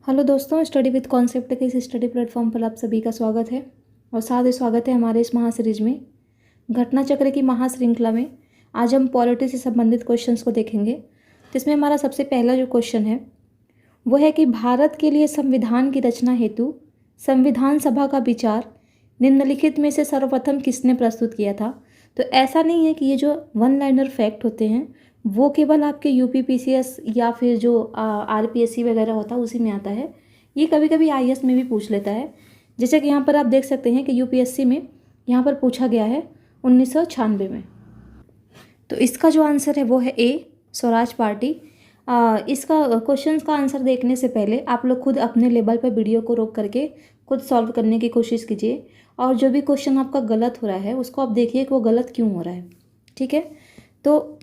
Hello दोस्तों, study with concept के इस स्टडी प्लेटफॉर्म पर आप सभी का स्वागत है और साथ ही स्वागत है हमारे इस महासीरीज में घटना चक्र की महाश्रृंखला में। आज हम पॉलिटी से संबंधित क्वेश्चंस को देखेंगे। तो इसमें हमारा सबसे पहला जो क्वेश्चन है वो है कि भारत के लिए संविधान की रचना हेतु संविधान सभा का विचार निम्नलिखित में से सर्वप्रथम किसने प्रस्तुत किया था। तो ऐसा नहीं है कि ये जो वन लाइनर फैक्ट होते हैं वो केवल आपके यूपीपीसीएस या फिर जो आरपीएससी वगैरह होता है उसी में आता है। ये कभी कभी आईएएस में भी पूछ लेता है। जैसे कि यहाँ पर आप देख सकते हैं कि यूपीएससी में यहाँ पर पूछा गया है 1996 में। तो इसका जो आंसर है वो है ए, स्वराज पार्टी। इसका क्वेश्चन का आंसर देखने से पहले आप लोग खुद अपने लेवल पर वीडियो को रोक करके खुद सॉल्व करने की कोशिश कीजिए और जो भी क्वेश्चन आपका गलत हो रहा है उसको आप देखिए कि वो गलत क्यों हो रहा है। ठीक है, तो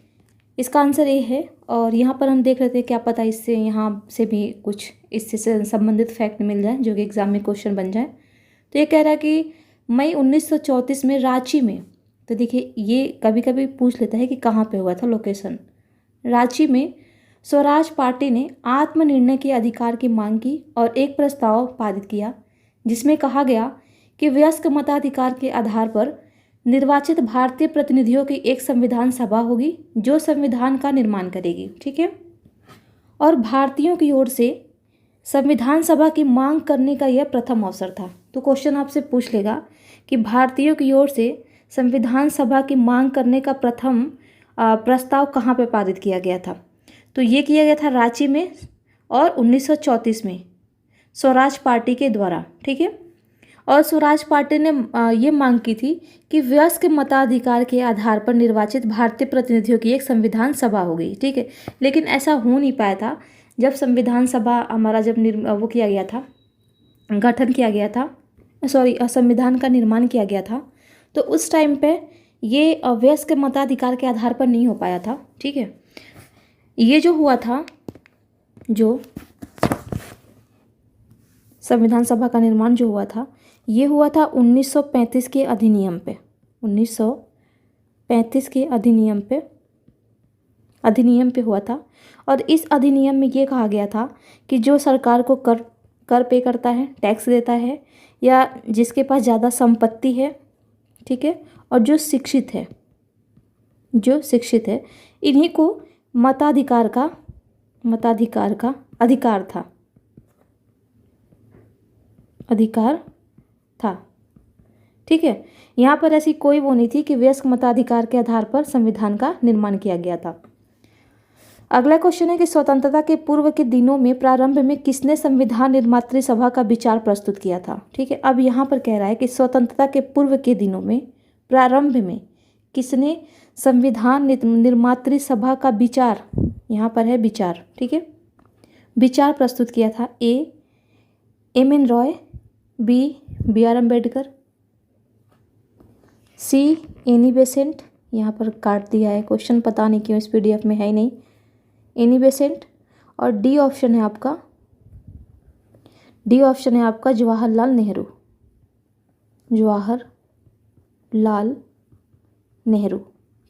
इसका आंसर ए है। और यहाँ पर हम देख रहे थे, क्या पता इससे यहाँ से भी कुछ इससे संबंधित फैक्ट मिल जाए जो कि एग्जाम में क्वेश्चन बन जाए। तो ये कह रहा है कि मई 1934 में रांची में, तो देखिए ये कभी कभी पूछ लेता है कि कहाँ पे हुआ था लोकेशन। रांची में स्वराज पार्टी ने आत्मनिर्णय के अधिकार की मांग की और एक प्रस्ताव पारित किया जिसमें कहा गया कि वयस्क मताधिकार के आधार पर निर्वाचित भारतीय प्रतिनिधियों की एक संविधान सभा होगी जो संविधान का निर्माण करेगी। ठीक है, और भारतीयों की ओर से संविधान सभा की मांग करने का यह प्रथम अवसर था। तो क्वेश्चन आपसे पूछ लेगा कि भारतीयों की ओर से संविधान सभा की मांग करने का प्रथम प्रस्ताव कहाँ पे पारित किया गया था। तो ये किया गया था रांची में और 1934 में स्वराज पार्टी के द्वारा। ठीक है, और स्वराज पार्टी ने ये मांग की थी कि वयस्क मताधिकार के आधार पर निर्वाचित भारतीय प्रतिनिधियों की एक संविधान सभा होगी। ठीक है, लेकिन ऐसा हो नहीं पाया था। जब संविधान सभा हमारा जब वो किया गया था, गठन किया गया था, संविधान का निर्माण किया गया था, तो उस टाइम पे ये वयस्क मताधिकार के आधार पर नहीं हो पाया था। ठीक है, ये जो हुआ था, जो संविधान सभा का निर्माण जो हुआ था ये हुआ था 1935 के अधिनियम पे। 1935 के अधिनियम पे हुआ था। और इस अधिनियम में ये कहा गया था कि जो सरकार को कर पे करता है, टैक्स देता है, या जिसके पास ज़्यादा संपत्ति है, ठीक है, और जो शिक्षित है इन्हीं को मताधिकार का अधिकार था। ठीक है, यहाँ पर ऐसी कोई वो नहीं थी कि वयस्क मताधिकार के आधार पर संविधान का निर्माण किया गया था। अगला क्वेश्चन है कि स्वतंत्रता के पूर्व के दिनों में प्रारंभ में किसने संविधान निर्मात्री सभा का विचार प्रस्तुत किया था। ठीक है, अब यहाँ पर कह रहा है कि स्वतंत्रता के पूर्व के दिनों में प्रारंभ में किसने संविधान निर्मात्री सभा का विचार, यहाँ पर है विचार, ठीक है, विचार प्रस्तुत किया था। A, M N Roy, B, B R Ambedkar, C, Annie Besant, यहाँ पर काट दिया है क्वेश्चन, पता नहीं क्यों इस पीडीएफ में है ही नहीं, एनी बेसेंट, और डी ऑप्शन है आपका जवाहरलाल नेहरू।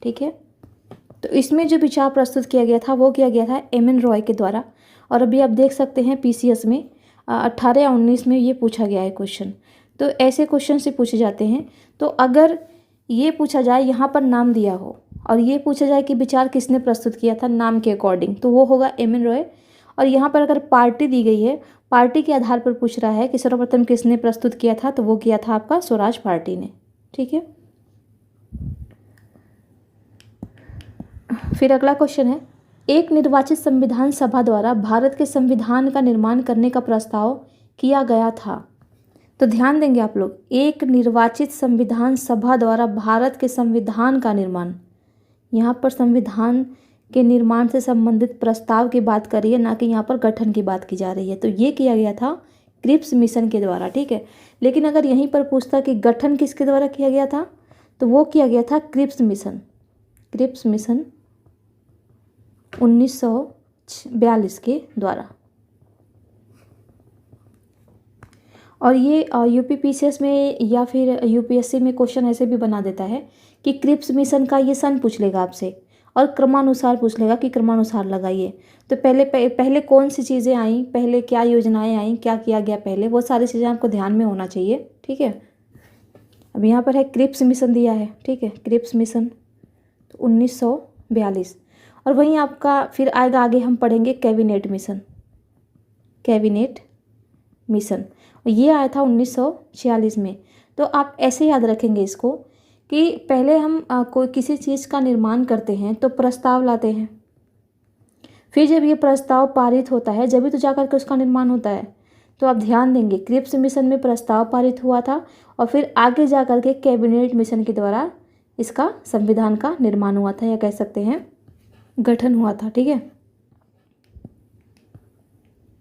ठीक है, तो इसमें जो विचार प्रस्तुत किया गया था वो किया गया था एम एन रॉय के द्वारा। और अभी आप देख सकते हैं पीसीएस में 18 या 19 में ये पूछा गया है क्वेश्चन। तो ऐसे क्वेश्चन से पूछे जाते हैं। तो अगर ये पूछा जाए, यहाँ पर नाम दिया हो और ये पूछा जाए कि विचार किसने प्रस्तुत किया था नाम के अकॉर्डिंग, तो वो होगा एम एन रॉय। और यहाँ पर अगर पार्टी दी गई है, पार्टी के आधार पर पूछ रहा है कि सर्वप्रथम किसने प्रस्तुत किया था, तो वो किया था आपका स्वराज पार्टी ने। ठीक है, फिर अगला क्वेश्चन है, एक निर्वाचित संविधान सभा द्वारा भारत के संविधान का निर्माण करने का प्रस्ताव किया गया था। तो ध्यान देंगे आप लोग, एक निर्वाचित संविधान सभा द्वारा भारत के संविधान का निर्माण, यहाँ पर संविधान के निर्माण से संबंधित प्रस्ताव की बात कर रही है, ना कि यहाँ पर गठन की बात की जा रही है। तो ये किया गया था क्रिप्स मिशन के द्वारा। ठीक है, लेकिन अगर यहीं पर पूछता कि गठन किसके द्वारा किया गया था, तो वो किया गया था क्रिप्स मिशन 1942 के द्वारा। और ये यूपीपीसीएस में या फिर यूपीएससी में क्वेश्चन ऐसे भी बना देता है कि क्रिप्स मिशन का ये सन पूछ लेगा आपसे, और क्रमानुसार पूछ लेगा कि क्रमानुसार लगाइए। तो पहले कौन सी चीज़ें आई, पहले क्या योजनाएं आई, क्या किया गया पहले, वो सारी चीज़ें आपको ध्यान में होना चाहिए। ठीक है। अब यहाँ पर है क्रिप्स मिशन दिया है। ठीक है, क्रिप्स मिशन तो 1942। और वहीं आपका फिर आएगा, आगे हम पढ़ेंगे कैबिनेट मिशन। कैबिनेट मिशन ये आया था 1946 में। तो आप ऐसे याद रखेंगे इसको कि पहले हम कोई किसी चीज़ का निर्माण करते हैं तो प्रस्ताव लाते हैं, फिर जब ये प्रस्ताव पारित होता है जब भी तो जाकर के उसका निर्माण होता है। तो आप ध्यान देंगे क्रिप्स मिशन में प्रस्ताव पारित हुआ था और फिर आगे जाकर के कैबिनेट मिशन के द्वारा इसका संविधान का निर्माण हुआ था, या कह सकते हैं गठन हुआ था। ठीक है,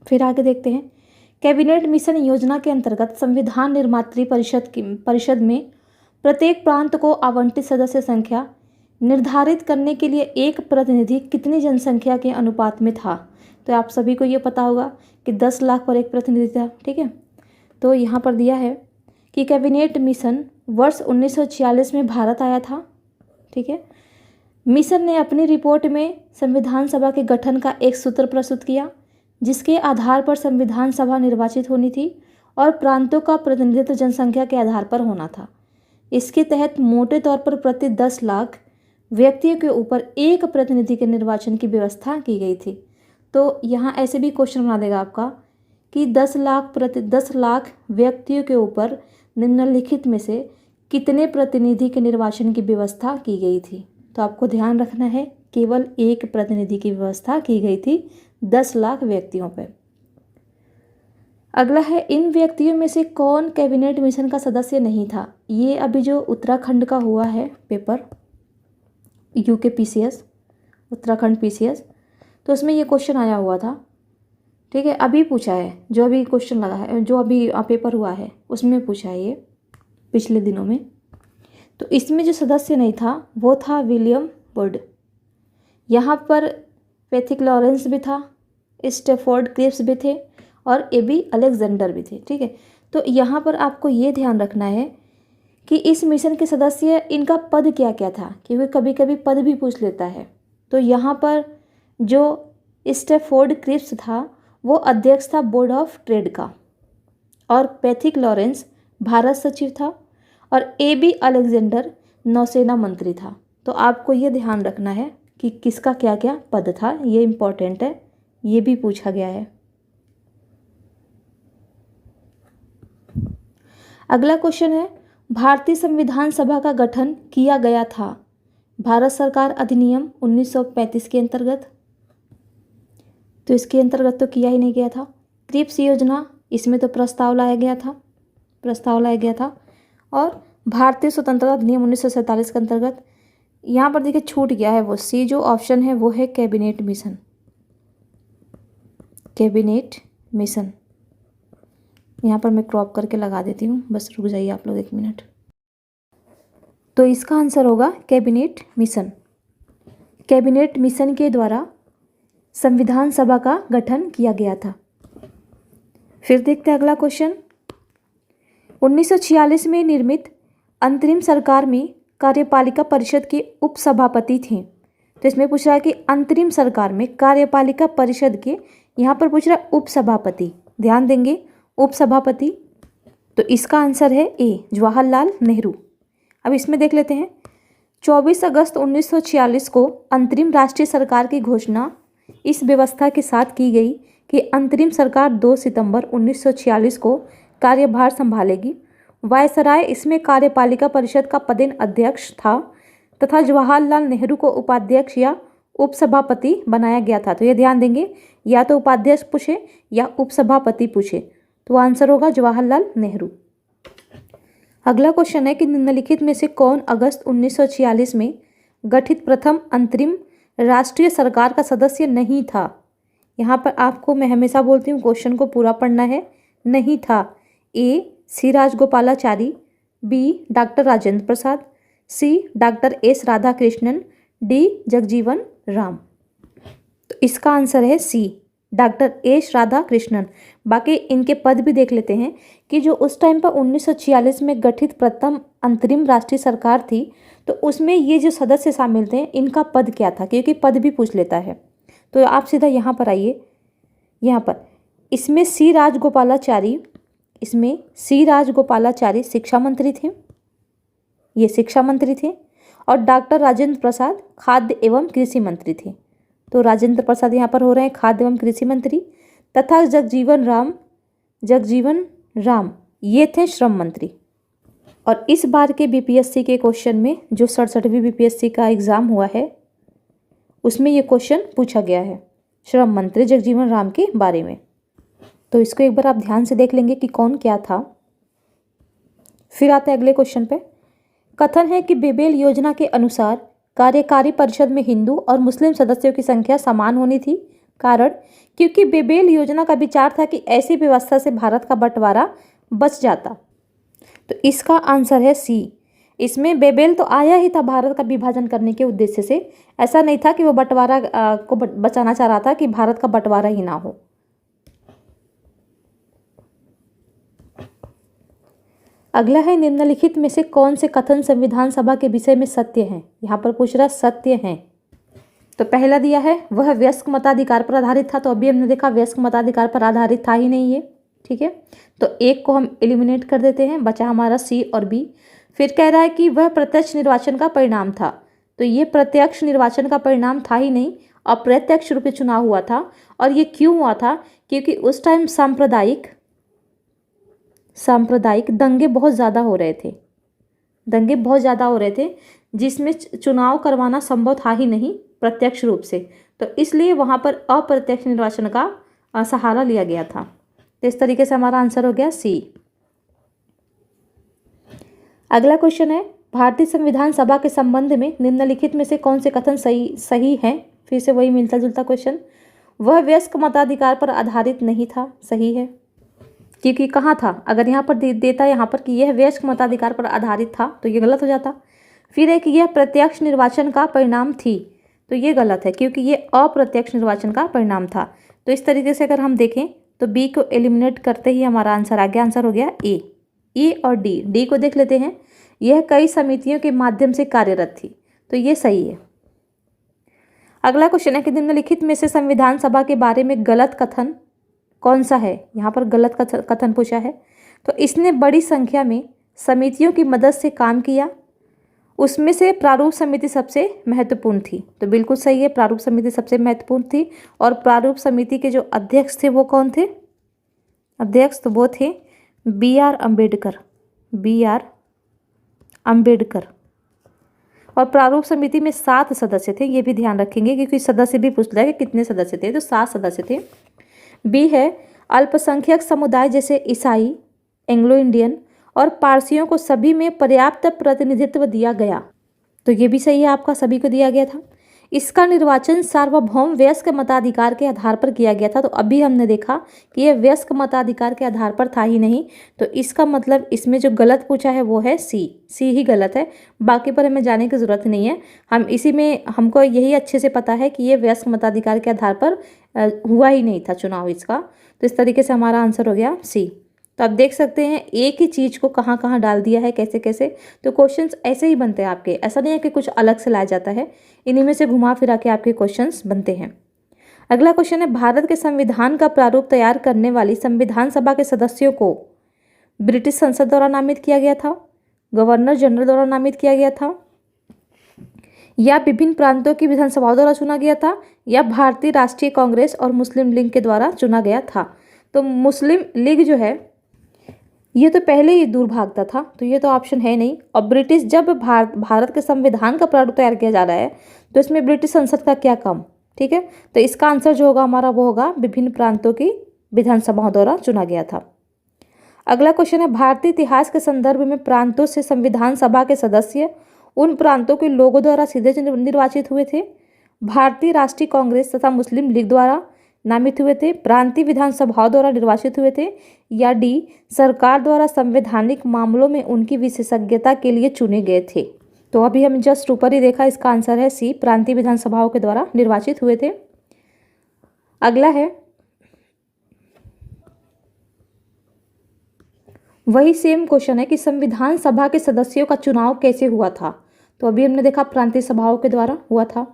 फिर आगे देखते हैं। कैबिनेट मिशन योजना के अंतर्गत संविधान निर्मात्री परिषद में प्रत्येक प्रांत को आवंटित सदस्य संख्या निर्धारित करने के लिए एक प्रतिनिधि कितनी जनसंख्या के अनुपात में था। तो आप सभी को ये पता होगा कि 10 लाख पर एक प्रतिनिधि था। ठीक है, तो यहाँ पर दिया है कि कैबिनेट मिशन वर्ष 1946 में भारत आया था। ठीक है, मिशन ने अपनी रिपोर्ट में संविधान सभा के गठन का एक सूत्र प्रस्तुत किया जिसके आधार पर संविधान सभा निर्वाचित होनी थी और प्रांतों का प्रतिनिधित्व जनसंख्या के आधार पर होना था। इसके तहत मोटे तौर पर प्रति 10 लाख व्यक्तियों के ऊपर एक प्रतिनिधि के निर्वाचन की व्यवस्था की गई थी। तो यहाँ ऐसे भी क्वेश्चन बना देगा आपका कि 10 लाख व्यक्तियों के ऊपर निम्नलिखित में से कितने प्रतिनिधि के निर्वाचन की व्यवस्था की गई थी। तो आपको ध्यान रखना है केवल एक प्रतिनिधि की व्यवस्था की गई थी 10 लाख व्यक्तियों पर। अगला है, इन व्यक्तियों में से कौन कैबिनेट मिशन का सदस्य नहीं था। ये अभी जो उत्तराखंड का हुआ है paper, UK PCS, Uttarakhand PCS, तो उसमें ये क्वेश्चन आया हुआ था। ठीक है, अभी पूछा है, जो अभी क्वेश्चन लगा है, जो अभी पेपर हुआ है उसमें पूछा है ये पिछले दिनों में। तो इसमें जो सदस्य नहीं था वो था विलियम वुड। यहाँ पर पैथिक लॉरेंस भी था, स्टेफोर्ड क्रिप्स भी थे और एबी अलेक्जेंडर भी थे। ठीक है, तो यहाँ पर आपको ये ध्यान रखना है कि इस मिशन के सदस्य, इनका पद क्या क्या था, क्योंकि कभी कभी पद भी पूछ लेता है। तो यहाँ पर जो स्टेफोर्ड क्रिप्स था वो अध्यक्ष था बोर्ड ऑफ ट्रेड का, और पैथिक लॉरेंस भारत सचिव था, और एबी अलेक्जेंडर नौसेना मंत्री था। तो आपको ये ध्यान रखना है कि किसका क्या क्या पद था, ये इम्पोर्टेंट है, ये भी पूछा गया है। अगला क्वेश्चन है, भारतीय संविधान सभा का गठन किया गया था भारत सरकार अधिनियम 1935 के अंतर्गत। तो इसके अंतर्गत तो किया ही नहीं गया था। क्रिप्स योजना, इसमें तो प्रस्ताव लाया गया था। और भारतीय स्वतंत्रता अधिनियम 1947 के अंतर्गत, यहाँ पर देखिए छूट गया है वो सी, जो ऑप्शन है वो है कैबिनेट मिशन। कैबिनेट मिशन यहाँ पर मैं क्रॉप करके लगा देती हूँ, बस रुक जाइए आप लोग 1 मिनट। तो इसका आंसर होगा कैबिनेट मिशन। कैबिनेट मिशन के द्वारा संविधान सभा का गठन किया गया था। फिर देखते हैं अगला क्वेश्चन। 1946 में निर्मित अंतरिम सरकार में कार्यपालिका परिषद के उपसभापति थे। तो इसमें पूछ रहा है कि अंतरिम सरकार में कार्यपालिका परिषद के, यहाँ पर पूछ रहा है उपसभापति, ध्यान देंगे उपसभापति। तो इसका आंसर है ए, जवाहरलाल नेहरू। अब इसमें देख लेते हैं। 24 अगस्त 1946 को अंतरिम राष्ट्रीय सरकार की घोषणा इस व्यवस्था के साथ की गई कि अंतरिम सरकार 2 सितंबर 1946 को कार्यभार संभालेगी। वायसराय इसमें कार्यपालिका परिषद का पदेन अध्यक्ष था तथा जवाहरलाल नेहरू को उपाध्यक्ष या उपसभापति बनाया गया था। तो ये ध्यान देंगे, या तो उपाध्यक्ष पूछे या उपसभापति पूछे, तो आंसर होगा जवाहरलाल नेहरू। अगला क्वेश्चन है कि निम्नलिखित में से कौन अगस्त 1946 में गठित प्रथम अंतरिम राष्ट्रीय सरकार का सदस्य नहीं था। यहाँ पर आपको मैं हमेशा बोलती हूँ क्वेश्चन को पूरा पढ़ना है। नहीं था, A C Rajagopalachari, B doctor Rajendra Prasad, C doctor S Radhakrishnan, D Jagjivan Ram. तो इसका आंसर है C, doctor S Radhakrishnan. बाकी इनके पद भी देख लेते हैं कि जो उस टाइम पर 1946 में गठित प्रथम अंतरिम राष्ट्रीय सरकार थी, तो उसमें ये जो सदस्य शामिल थे इनका पद क्या था, क्योंकि पद भी पूछ लेता है। तो आप सीधा यहाँ पर आइए, यहाँ पर इसमें सी राजगोपालाचारी शिक्षा मंत्री थे, ये शिक्षा मंत्री थे। और डॉक्टर राजेंद्र प्रसाद खाद्य एवं कृषि मंत्री थे। तो राजेंद्र प्रसाद यहाँ पर हो रहे हैं खाद्य एवं कृषि मंत्री, तथा जगजीवन राम ये थे श्रम मंत्री। और इस बार के बीपीएससी के क्वेश्चन में, जो 67वीं बीपीएससी का एग्ज़ाम हुआ है, उसमें ये क्वेश्चन पूछा गया है श्रम मंत्री जगजीवन राम के बारे में। तो इसको एक बार आप ध्यान से देख लेंगे कि कौन क्या था। फिर आते हैं अगले क्वेश्चन पे। कथन है कि बेबेल योजना के अनुसार कार्यकारी परिषद में हिंदू और मुस्लिम सदस्यों की संख्या समान होनी थी। कारण, क्योंकि बेबेल योजना का विचार था कि ऐसी व्यवस्था से भारत का बंटवारा बच जाता। तो इसका आंसर है सी। इसमें बेबेल तो आया ही था भारत का विभाजन करने के उद्देश्य से, ऐसा नहीं था कि वो बंटवारा को बचाना चाह रहा था कि भारत का बंटवारा ही ना हो। अगला है, निम्नलिखित में से कौन से कथन संविधान सभा के विषय में सत्य हैं। यहाँ पर पूछ रहा सत्य हैं। तो पहला दिया है वह वयस्क मताधिकार पर आधारित था। तो अभी हमने देखा वयस्क मताधिकार पर आधारित था ही नहीं ये, ठीक है। तो एक को हम एलिमिनेट कर देते हैं, बचा हमारा सी और बी। फिर कह रहा है कि वह प्रत्यक्ष निर्वाचन का परिणाम था। तो ये प्रत्यक्ष निर्वाचन का परिणाम था ही नहीं, अप्रत्यक्ष रूप से चुनाव हुआ था। और ये क्यों हुआ था, क्योंकि उस टाइम सांप्रदायिक दंगे बहुत ज़्यादा हो रहे थे, जिसमें चुनाव करवाना संभव था ही नहीं प्रत्यक्ष रूप से। तो इसलिए वहाँ पर अप्रत्यक्ष निर्वाचन का सहारा लिया गया था। तो इस तरीके से हमारा आंसर हो गया सी। अगला क्वेश्चन है, भारतीय संविधान सभा के संबंध में निम्नलिखित में से कौन से कथन सही हैं। फिर से वही मिलता जुलता क्वेश्चन। वह वयस्क मताधिकार पर आधारित नहीं था, सही है, क्योंकि कहाँ था, अगर यहाँ पर देता यहाँ पर कि यह वयस्क मताधिकार पर आधारित था तो ये गलत हो जाता। फिर एक यह प्रत्यक्ष निर्वाचन का परिणाम थी, तो ये गलत है, क्योंकि ये अप्रत्यक्ष निर्वाचन का परिणाम था। तो इस तरीके से अगर हम देखें तो बी को एलिमिनेट करते ही हमारा आंसर आ गया। आंसर हो गया ए और डी को देख लेते हैं। यह कई समितियों के माध्यम से कार्यरत थी, तो ये सही है। अगला क्वेश्चन है कि निम्नलिखित में से संविधान सभा के बारे में गलत कथन कौन सा है। यहाँ पर गलत कथन पूछा है। तो इसने बड़ी संख्या में समितियों की मदद से काम किया, उसमें से प्रारूप समिति सबसे महत्वपूर्ण थी। तो बिल्कुल सही है, प्रारूप समिति सबसे महत्वपूर्ण थी। और प्रारूप समिति के जो अध्यक्ष थे वो कौन थे, अध्यक्ष तो वो थे बी आर अम्बेडकर। और प्रारूप समिति में 7 सदस्य थे, ये भी ध्यान रखेंगे क्योंकि सदस्य भी पूछ लिया कि कितने सदस्य थे। तो 7 सदस्य थे। बी है, अल्पसंख्यक समुदाय जैसे ईसाई, एंग्लो इंडियन और पारसियों को सभी में पर्याप्त प्रतिनिधित्व दिया गया। तो ये भी सही है, आपका सभी को दिया गया था। इसका निर्वाचन सार्वभौम वयस्क मताधिकार के आधार पर किया गया था। तो अभी हमने देखा कि यह वयस्क मताधिकार के आधार पर था ही नहीं। तो इसका मतलब इसमें जो गलत पूछा है वो है सी ही गलत है। बाकी पर हमें जाने की ज़रूरत नहीं है, हम इसी में हमको यही अच्छे से पता है कि ये वयस्क मताधिकार के आधार पर हुआ ही नहीं था चुनाव इसका। तो इस तरीके से हमारा आंसर हो गया सी। तो आप देख सकते हैं एक ही चीज़ को कहाँ कहाँ डाल दिया है, कैसे कैसे। तो क्वेश्चंस ऐसे ही बनते हैं आपके, ऐसा नहीं है कि कुछ अलग से लाया जाता है, इन्हीं में से घुमा फिरा के आपके क्वेश्चंस बनते हैं। अगला क्वेश्चन है, भारत के संविधान का प्रारूप तैयार करने वाली संविधान सभा के सदस्यों को ब्रिटिश संसद द्वारा नामित किया गया था, गवर्नर जनरल द्वारा नामित किया गया था, या विभिन्न प्रांतों की विधानसभाओं द्वारा चुना गया था, या भारतीय राष्ट्रीय कांग्रेस और मुस्लिम लीग के द्वारा चुना गया था। तो मुस्लिम लीग जो है ये तो पहले ही दूर भागता था, तो ये तो ऑप्शन है नहीं। और ब्रिटिश, जब भारत के संविधान का प्रारूप तैयार किया जा रहा है तो इसमें ब्रिटिश संसद का क्या काम, ठीक है। तो इसका आंसर जो होगा हमारा वो होगा विभिन्न प्रांतों की विधानसभाओं द्वारा चुना गया था। अगला क्वेश्चन है, भारतीय इतिहास के संदर्भ में प्रांतों से संविधान सभा के सदस्य उन प्रांतों के लोगों द्वारा सीधे निर्वाचित हुए थे, भारतीय राष्ट्रीय कांग्रेस तथा मुस्लिम लीग द्वारा नामित हुए थे, प्रांतीय विधानसभाओं द्वारा निर्वाचित हुए थे, या डी सरकार द्वारा संवैधानिक मामलों में उनकी विशेषज्ञता के लिए चुने गए थे। तो अभी हम जस्ट ऊपर ही देखा, इसका आंसर है सी, प्रांतीय विधानसभाओं के द्वारा निर्वाचित हुए थे। अगला है, वही सेम क्वेश्चन है कि संविधान सभा के सदस्यों का चुनाव कैसे हुआ था। तो अभी हमने देखा प्रांतीय सभाओं के द्वारा हुआ था।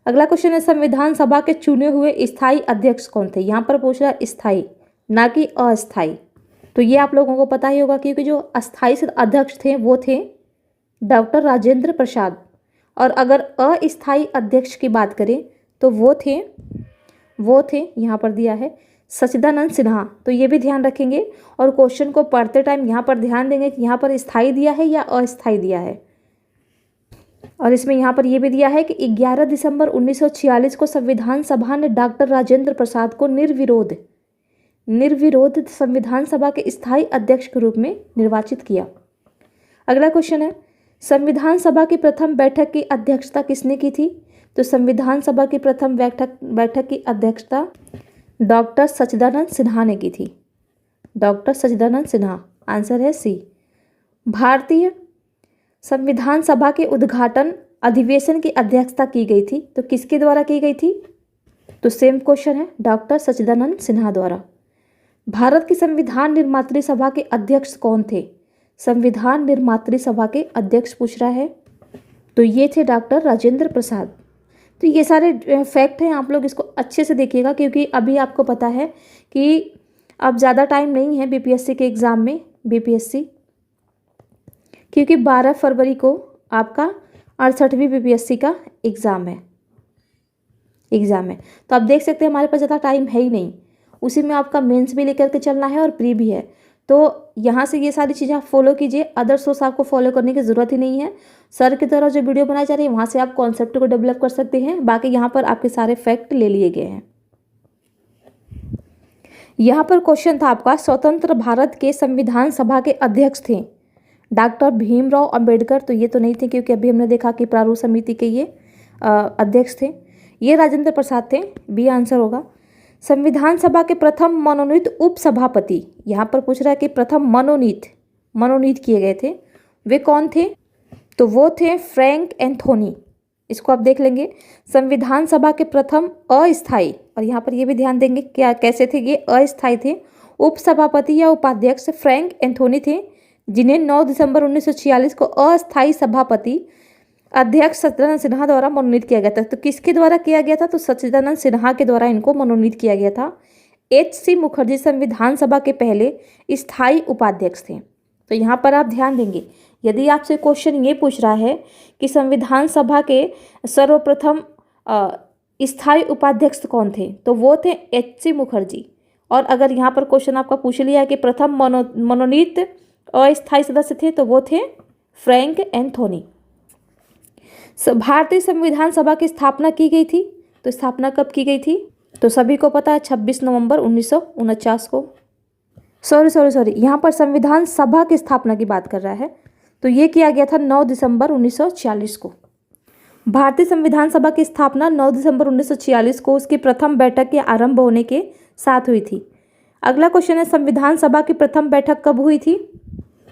अगला क्वेश्चन है संविधान सभा के चुने हुए स्थायी अध्यक्ष कौन थे। यहाँ पर पूछ रहा है स्थायी, ना कि अस्थायी। तो ये आप लोगों को पता ही होगा क्योंकि जो अस्थायी अध्यक्ष थे वो थे डॉक्टर राजेंद्र प्रसाद, और अगर अस्थायी अध्यक्ष की बात करें तो वो थे यहाँ पर दिया है सच्चिदानंद सिन्हा। तो ये भी ध्यान रखेंगे और क्वेश्चन को पढ़ते टाइम यहाँ पर ध्यान देंगे कि यहाँ पर स्थायी दिया है या अस्थायी दिया है। और इसमें यहाँ पर यह भी दिया है कि 11 दिसंबर 1946 को संविधान सभा ने डॉक्टर राजेंद्र प्रसाद को निर्विरोध संविधान सभा के स्थायी अध्यक्ष के रूप में निर्वाचित किया। अगला क्वेश्चन है संविधान सभा की प्रथम बैठक की अध्यक्षता किसने की थी। तो संविधान सभा की प्रथम बैठक की अध्यक्षता डॉक्टर सच्चिदानंद सिन्हा ने की थी। डॉक्टर सच्चिदानंद सिन्हा, आंसर है सी। भारतीय संविधान सभा के उद्घाटन अधिवेशन की अध्यक्षता की गई थी, तो किसके द्वारा की गई थी। तो सेम क्वेश्चन है, डॉक्टर सच्चिदानंद सिन्हा द्वारा। भारत की संविधान निर्मात्री सभा के अध्यक्ष कौन थे। संविधान निर्मात्री सभा के अध्यक्ष पूछ रहा है, तो ये थे डॉक्टर राजेंद्र प्रसाद। तो ये सारे फैक्ट हैं, आप लोग इसको अच्छे से देखिएगा क्योंकि अभी आपको पता है कि अब ज़्यादा टाइम नहीं है बीपीएससी के एग्ज़ाम में, क्योंकि 12 फरवरी को आपका 68वीं बीपीएससी का एग्ज़ाम है। तो आप देख सकते हैं हमारे पास ज़्यादा टाइम है ही नहीं, उसी में आपका मेंस भी लेकर के चलना है और प्री भी है। तो यहाँ से ये सारी चीज़ें आप फॉलो कीजिए, अदर सोर्स आपको फॉलो करने की ज़रूरत ही नहीं है। सर की तरह जो वीडियो बनाई जा रही है वहाँ से आप कॉन्सेप्ट को डेवलप कर सकते हैं, बाकी यहाँ पर आपके सारे फैक्ट ले लिए गए हैं। यहाँ पर क्वेश्चन था आपका, स्वतंत्र भारत के संविधान सभा के अध्यक्ष थे डॉक्टर भीमराव अंबेडकर। तो ये तो नहीं थे क्योंकि अभी हमने देखा कि प्रारूप समिति के ये अध्यक्ष थे। ये राजेंद्र प्रसाद थे, बी आंसर होगा। संविधान सभा के प्रथम मनोनीत उपसभापति, यहाँ पर पूछ रहा है कि प्रथम मनोनीत किए गए थे, वे कौन थे। तो वो थे फ्रैंक एंथोनी। इसको आप देख लेंगे। संविधान सभा के प्रथम अस्थायी, और यहाँ पर ये भी ध्यान देंगे क्या कैसे थे ये अस्थायी थे, उपसभापति या उपाध्यक्ष फ्रैंक एंथोनी थे, जिन्हें 9 दिसंबर 1946 को अस्थायी सभापति अध्यक्ष सच्चिदानंद सिन्हा द्वारा मनोनीत किया गया था। तो किसके द्वारा किया गया था। तो सच्चिदानंद सिन्हा के द्वारा इनको मनोनीत किया गया था। H.C. मुखर्जी संविधान सभा के पहले स्थायी उपाध्यक्ष थे। तो यहाँ पर आप ध्यान देंगे, यदि आपसे क्वेश्चन ये पूछ रहा है कि संविधान सभा के सर्वप्रथम स्थायी उपाध्यक्ष कौन थे, तो वो थे H.C. मुखर्जी। और अगर यहाँ पर क्वेश्चन आपका पूछ लिया है कि प्रथम मनोनीत अस्थायी सदस्य थे, तो वो थे फ्रैंक एंथोनी। भारतीय संविधान सभा की स्थापना की गई थी। तो स्थापना कब की गई थी। तो सभी को पता है 26 नवंबर 1949 को। सॉरी, यहाँ पर संविधान सभा की स्थापना की बात कर रहा है, तो ये किया गया था 9 दिसंबर 1946 को। भारतीय संविधान सभा की स्थापना 9 दिसंबर 1946 को उसकी प्रथम बैठक के आरंभ होने के साथ हुई थी। अगला क्वेश्चन है संविधान सभा की प्रथम बैठक कब हुई थी।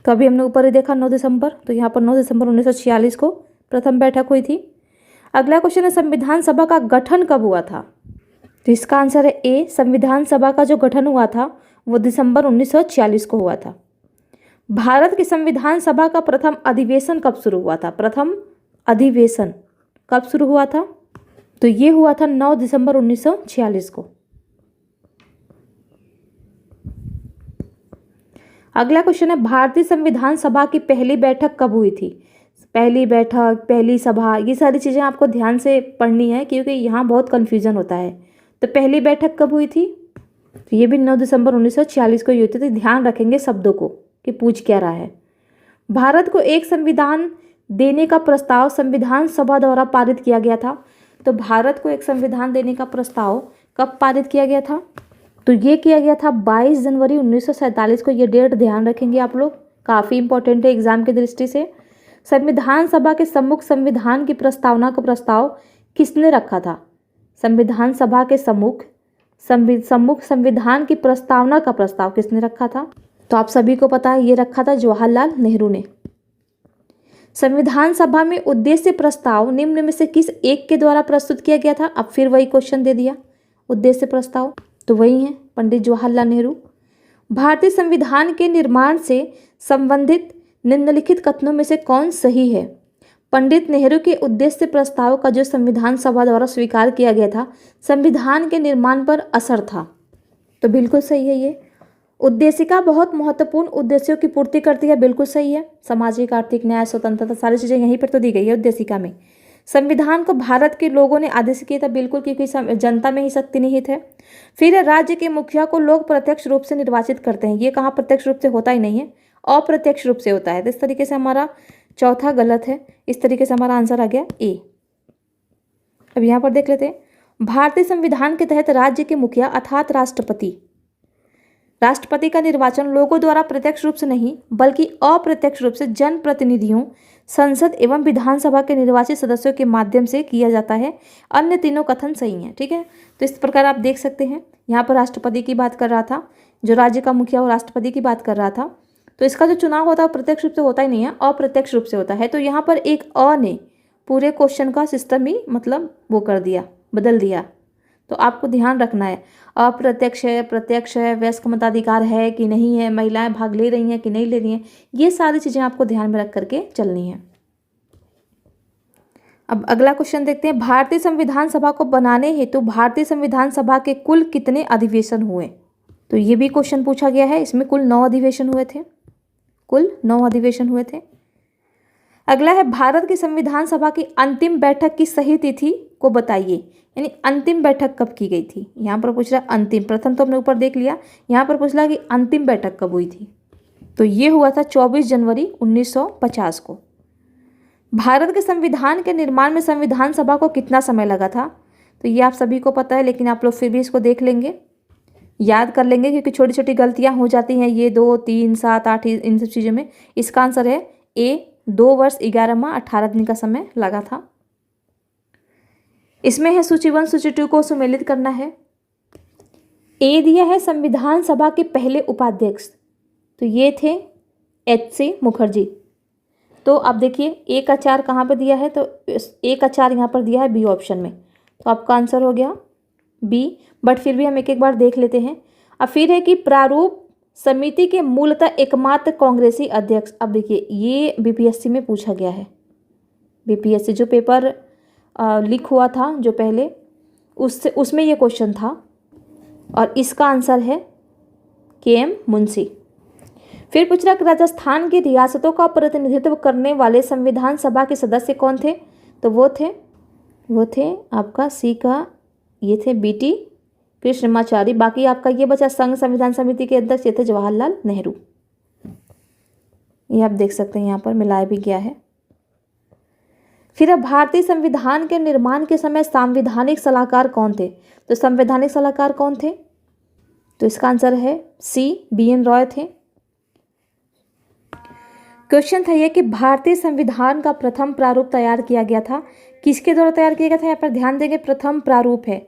तो अभी हमने ऊपर ही देखा 9 दिसंबर, तो यहाँ पर 9 दिसंबर 1946 को प्रथम बैठक हुई थी। अगला क्वेश्चन है संविधान सभा का गठन कब हुआ था। तो इसका आंसर है ए। संविधान सभा का जो गठन हुआ था वो दिसंबर 1946 को हुआ था। भारत की संविधान सभा का प्रथम अधिवेशन कब शुरू हुआ था। प्रथम अधिवेशन कब शुरू हुआ था। तो ये हुआ था 9 दिसंबर 1946 को। अगला क्वेश्चन है भारतीय संविधान सभा की पहली बैठक कब हुई थी। पहली बैठक, पहली सभा, ये सारी चीज़ें आपको ध्यान से पढ़नी है क्योंकि यहाँ बहुत कन्फ्यूजन होता है। तो पहली बैठक कब हुई थी। तो ये भी 9 दिसंबर 1946 को ही हुई थी। तो ध्यान रखेंगे शब्दों को कि पूछ क्या रहा है। भारत को एक संविधान देने का प्रस्ताव संविधान सभा द्वारा पारित किया गया था। तो भारत को एक संविधान देने का प्रस्ताव कब पारित किया गया था। तो ये किया गया था 22 जनवरी 1947 को। ये डेट ध्यान रखेंगे आप लोग, काफ़ी इंपॉर्टेंट है एग्जाम की दृष्टि से। संविधान सभा के सम्मुख संविधान की प्रस्तावना का प्रस्ताव किसने रखा था। संविधान सभा के सम्मुख संविधान की प्रस्तावना का प्रस्ताव किसने रखा था। तो आप सभी को पता है ये रखा था जवाहरलाल नेहरू ने। संविधान सभा में उद्देश्य प्रस्ताव निम्न में से किस एक के द्वारा प्रस्तुत किया गया था। अब फिर वही क्वेश्चन दे दिया, उद्देश्य प्रस्ताव तो वही है पंडित जवाहरलाल नेहरू। भारतीय संविधान के निर्माण से संबंधित निम्नलिखित कथनों में से कौन सही है? पंडित नेहरू के उद्देश्य प्रस्ताव का जो संविधान सभा द्वारा स्वीकार किया गया था, संविधान के निर्माण पर असर था। तो बिल्कुल सही है ये। उद्देशिका बहुत महत्वपूर्ण उद्देश्यों की पूर्ति करती है, बिल्कुल सही है। सामाजिक, आर्थिक, न्याय, स्वतंत्रता, सारी चीज़ें यहीं पर तो दी गई है उद्देशिका में। संविधान को भारत के लोगों ने आदेश किया था, बिल्कुल, क्योंकि जनता में ही शक्ति निहित है। फिर राज्य के मुखिया को लोग प्रत्यक्ष रूप से निर्वाचित करते हैं। ये कहाँ प्रत्यक्ष रूप से होता ही नहीं है, अप्रत्यक्ष रूप से होता है। तो इस तरीके से हमारा चौथा गलत है। इस तरीके से हमारा आंसर आ गया ए। अब यहाँ पर देख लेते हैं, भारतीय संविधान के तहत राज्य के मुखिया अर्थात राष्ट्रपति का निर्वाचन लोगों द्वारा प्रत्यक्ष रूप से नहीं बल्कि अप्रत्यक्ष रूप से जनप्रतिनिधियों, संसद एवं विधानसभा के निर्वाचित सदस्यों के माध्यम से किया जाता है। अन्य तीनों कथन सही हैं। ठीक है, तो इस प्रकार आप देख सकते हैं, यहाँ पर राष्ट्रपति की बात कर रहा था, जो राज्य का मुखिया वो राष्ट्रपति की बात कर रहा था। तो इसका जो चुनाव होता है प्रत्यक्ष रूप से होता ही नहीं है, अप्रत्यक्ष रूप से होता है। तो यहाँ पर एक अ ने पूरे क्वेश्चन का सिस्टम ही मतलब वो कर दिया, बदल दिया। तो आपको ध्यान रखना है, अप्रत्यक्ष है, प्रत्यक्ष है, वयस्क मताधिकार है कि नहीं है, महिलाएं भाग ले रही हैं कि नहीं ले रही हैं, ये सारी चीज़ें आपको ध्यान में रख करके चलनी है। अब अगला क्वेश्चन देखते हैं, भारतीय संविधान सभा को बनाने हेतु भारतीय संविधान सभा के कुल कितने अधिवेशन हुए? तो ये भी क्वेश्चन पूछा गया है। इसमें कुल 9 अधिवेशन हुए थे, कुल 9 अधिवेशन हुए थे। अगला है, भारत की संविधान सभा की अंतिम बैठक की सही तिथि को बताइए। यानी अंतिम बैठक कब की गई थी? यहाँ पर पूछ रहा है अंतिम, प्रथम तो हमने ऊपर देख लिया, यहाँ पर पूछ रहा है कि अंतिम बैठक कब हुई थी। तो ये हुआ था 24 जनवरी 1950 को। भारत के संविधान के निर्माण में संविधान सभा को कितना समय लगा था? तो ये आप सभी को पता है, लेकिन आप लोग फिर भी इसको देख लेंगे, याद कर लेंगे, क्योंकि छोटी छोटी गलतियाँ हो जाती हैं ये 2, 3, 7, 8 इन सब चीज़ों में। इसका आंसर है ए, 2 वर्ष 11 माह 18 दिन का समय लगा था। इसमें है सूची 1 सूची 2 को सुमेलित करना है। ए दिया है संविधान सभा के पहले उपाध्यक्ष, तो ये थे HC मुखर्जी। तो अब देखिए ए का 4 कहाँ पर दिया है? तो ए का 4 यहाँ पर दिया है बी ऑप्शन में, तो आपका आंसर हो गया बी। बट फिर भी हम एक एक बार देख लेते हैं। अब फिर है कि प्रारूप समिति के मूलतः एकमात्र कांग्रेसी अध्यक्ष। अब देखिए ये बीपीएससी में पूछा गया है, बीपीएससी जो पेपर लीक हुआ था जो पहले, उसमें ये क्वेश्चन था, और इसका आंसर है KM मुंशी। फिर पूछ रहा राजस्थान की रियासतों का प्रतिनिधित्व करने वाले संविधान सभा के सदस्य कौन थे? तो वो थे आपका सी का, ये थे BT कृष्णमाचारी। बाकी आपका ये बचा संघ संविधान समिति के अध्यक्ष, ये थे जवाहरलाल नेहरू। ये आप देख सकते हैं, यहाँ पर मिलाया भी गया है। फिर अब भारतीय संविधान के निर्माण के समय संवैधानिक सलाहकार कौन थे? तो संवैधानिक सलाहकार कौन थे? तो इसका आंसर है सी, BN रॉय थे। क्वेश्चन था ये कि भारतीय संविधान का प्रथम प्रारूप तैयार किया गया था, किसके द्वारा तैयार किया गया था? यहाँ पर ध्यान देंगे, प्रथम प्रारूप है,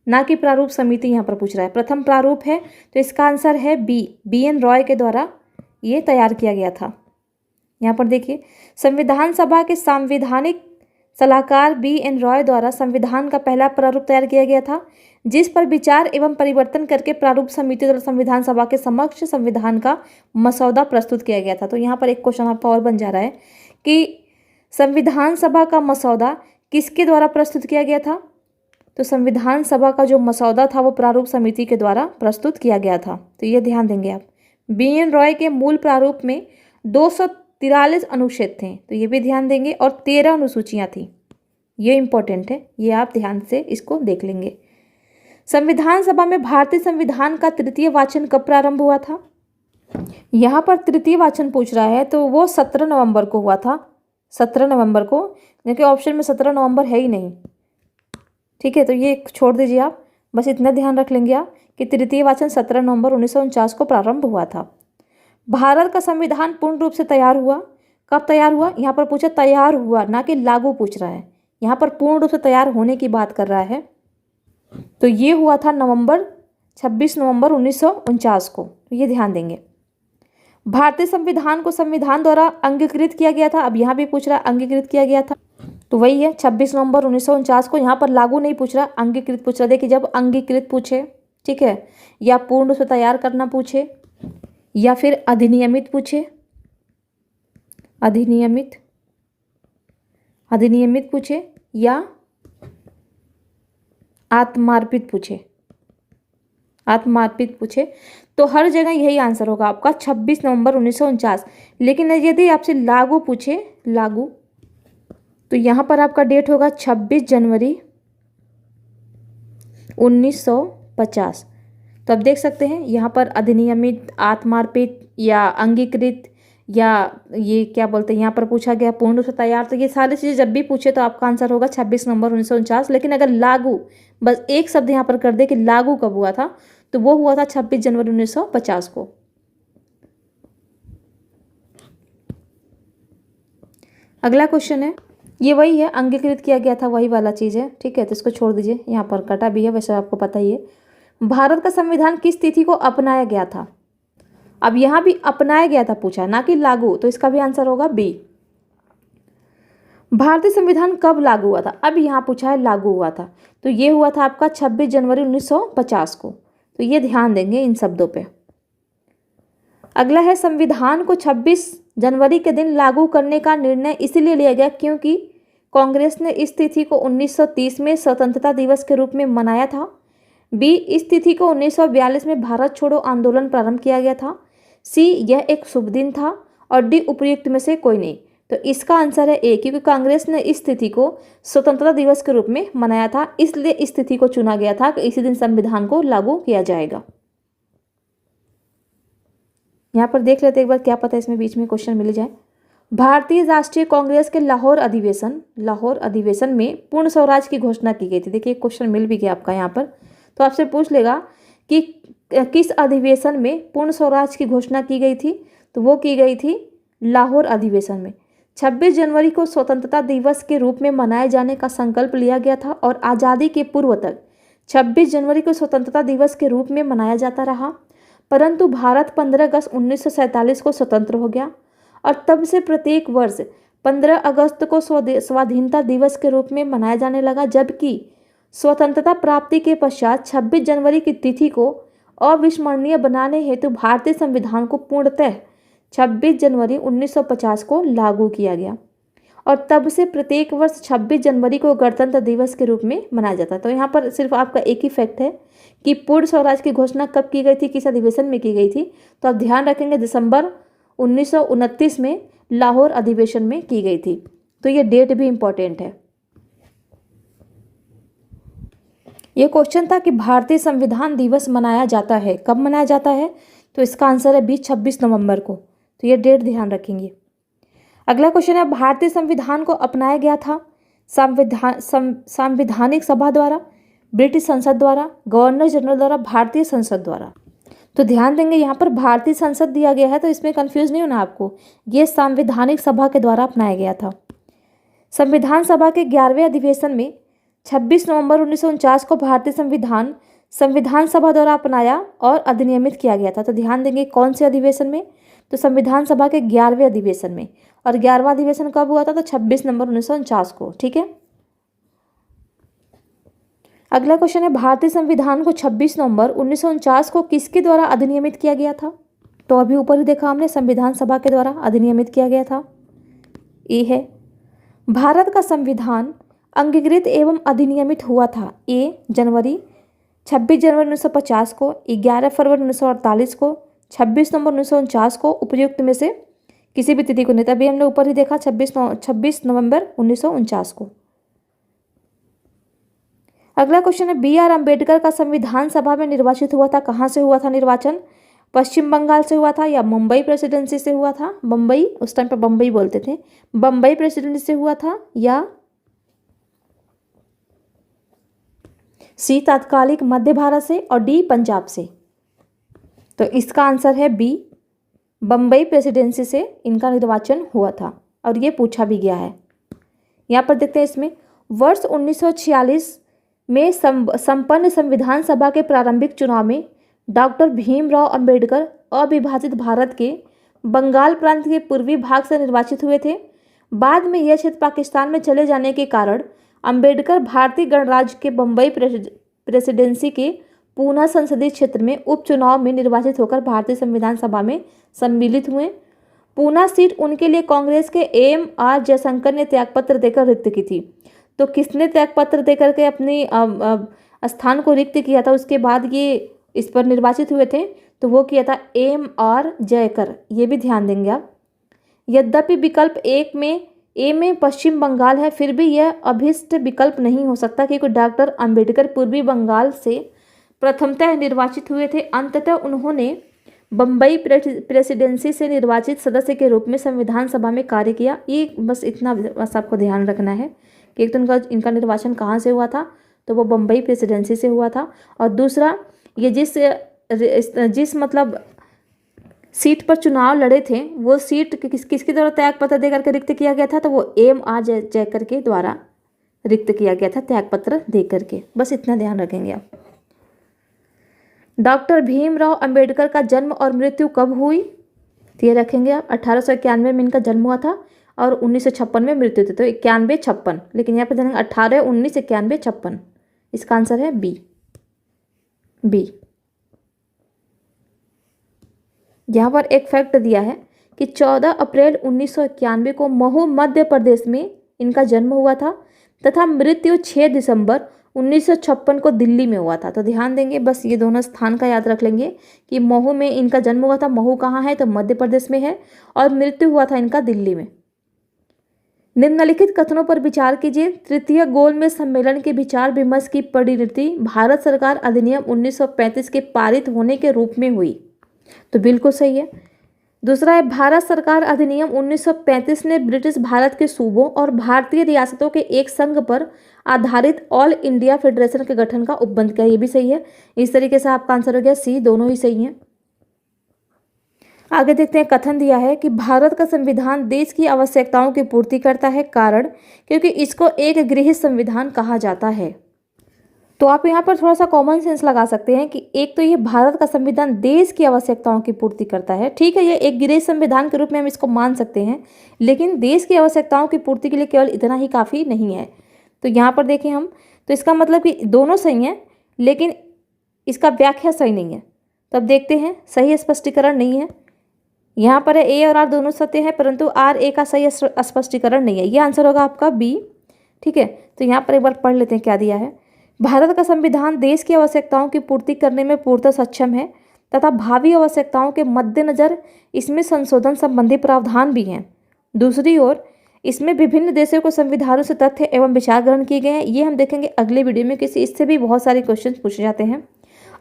ना कि प्रारूप समिति यहाँ पर पूछ रहा है, प्रथम प्रारूप है। तो इसका आंसर है बी, BN रॉय के द्वारा ये तैयार किया गया था। यहाँ पर देखिए, संविधान सभा के संवैधानिक सलाहकार BN रॉय द्वारा संविधान का पहला प्रारूप तैयार किया गया था, जिस पर विचार एवं परिवर्तन करके प्रारूप समिति द्वारा संविधान सभा के समक्ष संविधान का मसौदा प्रस्तुत किया गया था। तो यहाँ पर एक क्वेश्चन आपका और बन जा रहा है कि संविधान सभा का मसौदा किसके द्वारा प्रस्तुत किया गया था? तो संविधान सभा का जो मसौदा था वो प्रारूप समिति के द्वारा प्रस्तुत किया गया था। तो ये ध्यान देंगे आप। BN रॉय के मूल प्रारूप में 243 अनुच्छेद थे, तो ये भी ध्यान देंगे, और 13 अनुसूचियाँ थी। ये इंपॉर्टेंट है, ये आप ध्यान से इसको देख लेंगे। संविधान सभा में भारतीय संविधान का तृतीय वाचन कब प्रारंभ हुआ था? यहाँ पर तृतीय वाचन पूछ रहा है, तो वो 17 नवंबर को हुआ था, 17 नवंबर को, क्योंकि ऑप्शन में 17 नवंबर है ही नहीं। ठीक है, तो ये छोड़ दीजिए आप, बस इतना ध्यान रख लेंगे आप कि तृतीय वाचन 17 नवंबर 1949 को प्रारंभ हुआ था। भारत का संविधान पूर्ण रूप से तैयार हुआ, कब तैयार हुआ? यहाँ पर पूछा तैयार हुआ, ना कि लागू पूछ रहा है। यहाँ पर पूर्ण रूप से तैयार होने की बात कर रहा है। तो ये हुआ था 26 नवंबर 1949 को, तो ये ध्यान देंगे। भारतीय संविधान को संविधान द्वारा अंगीकृत किया गया था। अब यहाँ भी पूछ रहा है अंगीकृत किया गया था, तो वही है 26 नवंबर 1949 को। यहाँ पर लागू नहीं पूछ रहा, अंगीकृत पूछ रहा। देखिए, जब अंगीकृत पूछे ठीक है, या पूर्ण रूप से तैयार करना पूछे, या फिर अधिनियमित पूछे, अधिनियमित पूछे, या आत्मार्पित पूछे, तो हर जगह यही आंसर होगा आपका 26 नवंबर 1949। लेकिन यदि आपसे लागू पूछे, लागू, तो यहाँ पर आपका डेट होगा 26 जनवरी 1950। तो आप देख सकते हैं यहाँ पर अधिनियमित, आत्मार्पित या अंगीकृत, या ये क्या बोलते हैं, यहाँ पर पूछा गया पूर्ण रूप से तैयार। तो ये सारी चीज़ें जब भी पूछे तो आपका आंसर होगा 26 नवंबर 1949। लेकिन अगर लागू, बस एक शब्द यहाँ पर कर दे कि लागू कब हुआ था, तो वो हुआ था 26 जनवरी 1950 को। अगला क्वेश्चन है, ये वही है, अंगीकृत किया गया था, वही वाला चीज़ है, ठीक है, तो इसको छोड़ दीजिए, यहाँ पर कटा भी है, वैसे आपको पता ही है। भारत का संविधान किस तिथि को अपनाया गया था? अब यहाँ भी अपनाया गया था पूछा, ना कि लागू, तो इसका भी आंसर होगा बी। भारतीय संविधान कब लागू हुआ था? अब यहाँ पूछा है लागू हुआ था, तो ये हुआ था आपका 26 जनवरी 1950 को। तो ये ध्यान देंगे इन शब्दों पे। अगला है, संविधान को 26 जनवरी के दिन लागू करने का निर्णय इसलिए लिया गया क्योंकि कांग्रेस ने इस तिथि को 1930 में स्वतंत्रता दिवस के रूप में मनाया था। बी, इस तिथि को 1942 में भारत छोड़ो आंदोलन प्रारंभ किया गया था। सी, यह एक शुभ दिन था। और डी, उपयुक्त में से कोई नहीं। तो इसका आंसर है ए, क्योंकि कांग्रेस ने इस तिथि को स्वतंत्रता दिवस के रूप में मनाया था, इसलिए इस तिथि को चुना गया था कि इसी दिन संविधान को लागू किया जाएगा। यहाँ पर देख लेते एक बार, क्या पता इसमें बीच में क्वेश्चन मिल जाए। भारतीय राष्ट्रीय कांग्रेस के लाहौर अधिवेशन में पूर्ण स्वराज की घोषणा की गई थी। देखिए क्वेश्चन मिल भी गया आपका यहाँ पर, तो आपसे पूछ लेगा कि किस अधिवेशन में पूर्ण स्वराज की घोषणा की गई थी, तो वो की गई थी लाहौर अधिवेशन में। 26 जनवरी को स्वतंत्रता दिवस के रूप में मनाए जाने का संकल्प लिया गया था और आज़ादी के पूर्व तक 26 जनवरी को स्वतंत्रता दिवस के रूप में मनाया जाता रहा, परंतु भारत 15 अगस्त 1947 को स्वतंत्र हो गया और तब से प्रत्येक वर्ष 15 अगस्त को स्वाधीनता दिवस के रूप में मनाया जाने लगा, जबकि स्वतंत्रता प्राप्ति के पश्चात 26 जनवरी की तिथि को अविस्मरणीय बनाने हेतु भारतीय संविधान को पूर्णतः 26 जनवरी 1950 को लागू किया गया और तब से प्रत्येक वर्ष 26 जनवरी को गणतंत्र दिवस के रूप में मनाया जाता है। तो यहाँ पर सिर्फ आपका एक ही फैक्ट है कि पूर्ण स्वराज की घोषणा कब की गई थी, किस अधिवेशन में की गई थी, तो आप ध्यान रखेंगे दिसंबर 1929 में लाहौर अधिवेशन में की गई थी। तो ये डेट भी इम्पोर्टेंट है। ये क्वेश्चन था कि भारतीय संविधान दिवस मनाया जाता है, कब मनाया जाता है, तो इसका आंसर है बी, 26 नवंबर को। तो ये डेट ध्यान रखेंगे। अगला क्वेश्चन है, भारतीय संविधान को अपनाया गया था संवैधानिक सभा द्वारा, ब्रिटिश संसद द्वारा, गवर्नर जनरल द्वारा, भारतीय संसद द्वारा। तो ध्यान देंगे यहाँ पर भारतीय संसद दिया गया है, तो इसमें कंफ्यूज नहीं होना आपको, ये संवैधानिक सभा के द्वारा अपनाया गया था। संविधान सभा के 11वें अधिवेशन में 26 नवंबर 1949 को भारतीय संविधान सभा द्वारा अपनाया और अधिनियमित किया गया था। तो ध्यान देंगे कौन से अधिवेशन में, तो संविधान सभा के 11वें अधिवेशन में। और 11वां अधिवेशन कब हुआ था, तो 26 नवंबर 1949 को। ठीक है। अगला क्वेश्चन है, भारतीय संविधान को 26 नवंबर 1949 को किसके द्वारा अधिनियमित किया गया था? तो अभी ऊपर ही देखा हमने, संविधान सभा के द्वारा अधिनियमित किया गया था। ए है, भारत का संविधान अंगीकृत एवं अधिनियमित हुआ था ए, 26 जनवरी 1950 को, 11 फरवरी 1948 को, 26 नवंबर 1949 को, उपयुक्त में से किसी भी तिथि को नहीं। तभी हमने ऊपर ही देखा 26 नवंबर 1949 को। अगला क्वेश्चन है, B.R. अम्बेडकर का संविधान सभा में निर्वाचित हुआ था, कहाँ से हुआ था निर्वाचन? पश्चिम बंगाल से हुआ था या मुंबई प्रेसिडेंसी से हुआ था? बम्बई, उस टाइम पर बम्बई बोलते थे, बम्बई प्रेसिडेंसी से हुआ था, या सी, तात्कालिक मध्य भारत से, और डी, पंजाब से। तो इसका आंसर है बी, बम्बई प्रेसिडेंसी से इनका निर्वाचन हुआ था और ये पूछा भी गया है। यहाँ पर देखते हैं, इसमें वर्ष 1946 में संपन्न संविधान सभा के प्रारंभिक चुनाव में डॉक्टर भीमराव अंबेडकर अविभाजित भारत के बंगाल प्रांत के पूर्वी भाग से निर्वाचित हुए थे। बाद में यह क्षेत्र पाकिस्तान में चले जाने के कारण अंबेडकर भारतीय गणराज्य के बम्बई प्रेसिडेंसी के पूना संसदीय क्षेत्र में उपचुनाव में निर्वाचित होकर भारतीय संविधान सभा में सम्मिलित हुए। पूना सीट उनके लिए कांग्रेस के AMR जयशंकर ने त्यागपत्र देकर रिक्त की थी। तो किसने त्यागपत्र देकर के अपनी स्थान को रिक्त किया था, उसके बाद ये इस पर निर्वाचित हुए थे, तो वो किया था AMR जयकर। ये भी ध्यान देंगे आप। यद्यपि विकल्प ए में पश्चिम बंगाल है, फिर भी यह अभिष्ट विकल्प नहीं हो सकता क्योंकि डॉक्टर अंबेडकर पूर्वी बंगाल से प्रथमतः निर्वाचित हुए थे। अंततः उन्होंने बम्बई प्रेसिडेंसी से निर्वाचित सदस्य के रूप में संविधान सभा में कार्य किया। ये बस इतना बस आपको ध्यान रखना है कि एक तो इनका निर्वाचन कहाँ से हुआ था, तो वो बम्बई प्रेसिडेंसी से हुआ था। और दूसरा, ये जिस मतलब सीट पर चुनाव लड़े थे, वो सीट किसके द्वारा त्यागपत्र देकर के रिक्त किया गया था, तो वो AMR जयकर के द्वारा रिक्त किया गया था त्यागपत्र देकर के। बस इतना ध्यान रखेंगे आप। डॉक्टर भीमराव अंबेडकर का जन्म और मृत्यु कब हुई, तो ये रखेंगे आप। 1891 में इनका जन्म हुआ था और 1956 में मृत्यु थी। तो 91-56, लेकिन यहाँ पर ध्यान 18, 19, 91, 56। इसका आंसर है बी। यहाँ पर एक फैक्ट दिया है कि 14 अप्रैल 1991 को महू मध्य प्रदेश में इनका जन्म हुआ था तथा मृत्यु 6 दिसंबर 1956 को दिल्ली में हुआ था। तो ध्यान देंगे, बस ये दोनों स्थान का याद रख लेंगे कि महू में इनका जन्म हुआ था। महू कहाँ है, तो मध्य प्रदेश में है, और मृत्यु हुआ था इनका दिल्ली में। निम्नलिखित कथनों पर विचार कीजिए। तृतीय गोलमेज सम्मेलन के विचार विमर्श की परिणति भारत सरकार अधिनियम 1935 के पारित होने के रूप में हुई, तो बिल्कुल सही है। दूसरा है, भारत सरकार अधिनियम 1935 ने ब्रिटिश भारत के सूबों और भारतीय रियासतों के एक संघ पर आधारित ऑल इंडिया फेडरेशन के गठन का उपबंध किया। ये भी सही है। इस तरीके से आपका आंसर हो गया सी, दोनों ही सही हैं। आगे देखते हैं, कथन दिया है कि भारत का संविधान देश की आवश्यकताओं की पूर्ति करता है, कारण क्योंकि इसको एक गृह संविधान कहा जाता है। तो आप यहाँ पर थोड़ा सा कॉमन सेंस लगा सकते हैं कि एक तो ये भारत का संविधान देश की आवश्यकताओं की पूर्ति करता है, ठीक है, ये एक गृह संविधान के रूप में हम इसको मान सकते हैं, लेकिन देश की आवश्यकताओं की पूर्ति के लिए केवल इतना ही काफ़ी नहीं है। तो यहाँ पर देखें हम, तो इसका मतलब कि दोनों सही हैं, लेकिन इसका व्याख्या सही नहीं है। तो अब देखते हैं, सही स्पष्टीकरण नहीं है। यहाँ पर ए और आर दोनों सत्य है, परंतु RA का सही स्पष्टीकरण नहीं है। ये आंसर होगा आपका बी, ठीक है। तो यहाँ पर एक बार पढ़ लेते हैं क्या दिया है। भारत का संविधान देश की आवश्यकताओं की पूर्ति करने में पूर्णतः सक्षम है तथा भावी आवश्यकताओं के मद्देनजर इसमें संशोधन संबंधी प्रावधान भी हैं। दूसरी ओर इसमें विभिन्न देशों को संविधानों से तथ्य एवं विचार ग्रहण किए गए हैं। ये हम देखेंगे अगले वीडियो में, किसी इससे भी बहुत सारे क्वेश्चन पूछे जाते हैं।